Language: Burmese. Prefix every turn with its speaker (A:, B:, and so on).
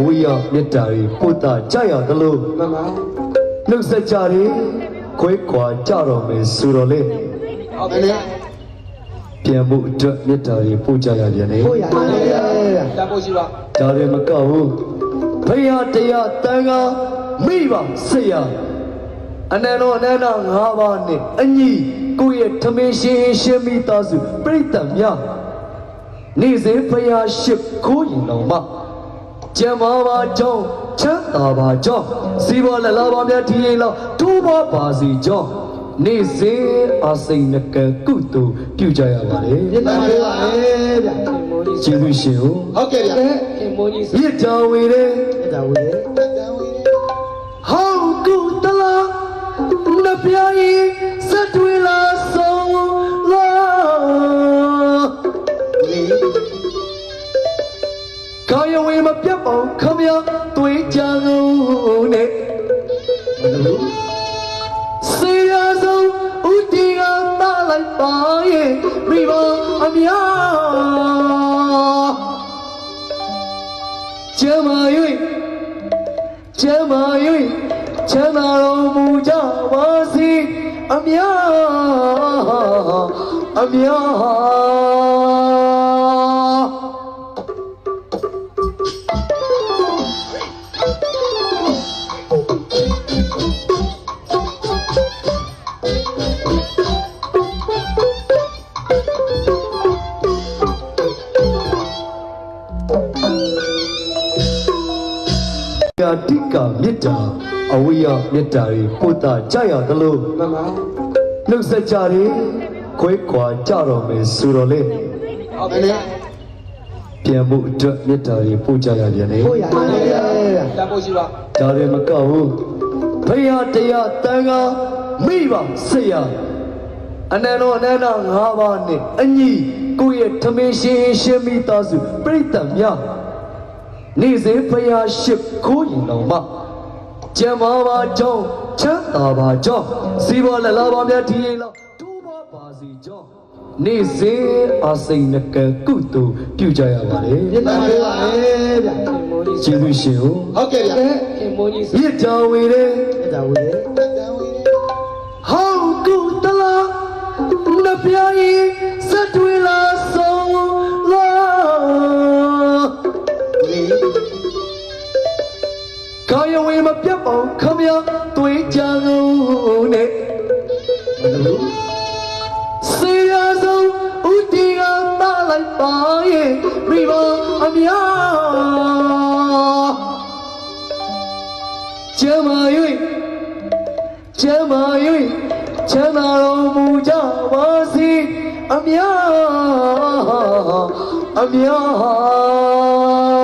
A: ဝိယမေတ္တာတွေပို့တာကြရသလိုမှန်ပါနှုတ်ဆက်ကြတယ်ခွဲခွာကြတော့မယ်ဆိုတော့လေဟုတ်တယ်ပြန်ဖို့အတွက်မေတ္တာတွေပို့ကြရပြန်လေ
B: ပို့ရတယ်တန်ဖို့ရှိပါ
A: ဒါတွေမကဘူးဖရာတရားတန်ခါမိပါဆေးရအနန္တောအနန္တ၅ပါးနဲ့အညီကိုယ့်ရဲ့ထမင်းရှင်မိသားစုပြိတ္တများနေ့စဉ်ဖရာရှိခိုးရင်တော့မှကျမ်းမာပါကြောင်းချမ်းသာပါကြောင်းစီဘောလလာပါများဒီရင်လောက်တိုးပါစီကြောင်းနေ့စဉ်အစိမ်နကကုသိုလ်ပြုကြရပါတယ်
B: ပြတ်ပါလေဗျ
A: ကျေးဇူးရှင်
B: ဟုတ်ကဲ့ဗျခင်မိုးကြီး
A: မြစ်တော်ဝေတယ်
B: မြစ်တော်ဝေတယ်
A: ဟောင်းကုတလားနပြားရင်စက်တွေလာဆုံးလားကာယဝေမပြတ်ပေါင်းခမရတွေးကြကုန်နဲ့စေရဆုံးဥတီကတားလိုက်ပါရဲ့မိဘအများကျမ၍ချမ်းသာတော်မူကြပါစေအများတိကမေတ္တာအဝိယမေတ္တာတွေပို့တာကြရသလိုမှန်ပါနှုတ်ဆက်ကြတယ်ခွဲခွာကြတော့မယ်ဆိုတော့လေ
B: ဟုတ်တယ်
A: ပြန်ဖို့အတွက်မေတ္တာတွေပို့ကြရပြန်လေ
B: ပို့ရတယ်တန်ဖို့ရှိပါ
A: ဒါတွေမကဘူးဖရာတရားတန်ခါမိပါဆေးရအနန္တောအနန္တ၅ပါးနဲ့အညီကိုယ့်ရဲ့ထမင်းရှင်မိသားစုပြိတ္တများနေ့စဉ်ဖရာရှိခိုးရင်တော့မှကျမ်းမာပါကြောင်းချမ်းသာပါကြောင်းစီဘောလလာပါများဒီရင်လောက်တိုးပါစီကြောင်းနေ့စဉ်အစိမ်နကကုသိုလ်ပြုကြရပါတယ်
B: ပြတ်ပါလေဗျခင်မိုးကြီး
A: ကျေးဇူးရှင်
B: ဟုတ်ကဲ့ဗျခင်မိုးကြီး
A: မြစ်တော်ဝေတယ်
B: မြစ်တော်ဝေတယ်
A: ဟောင်းကုတလားနပြားရင်စက်တွေလာဆုံးလားကာယဝေမပြတ်ပေါင်းခမရတွေးကြကုန်နဲ့စေရဆုံးဥတီကတားလိုက်ပါရဲ့မိဘအများကျမ၍ချမ်းသာတော်မူကြပါစေအများ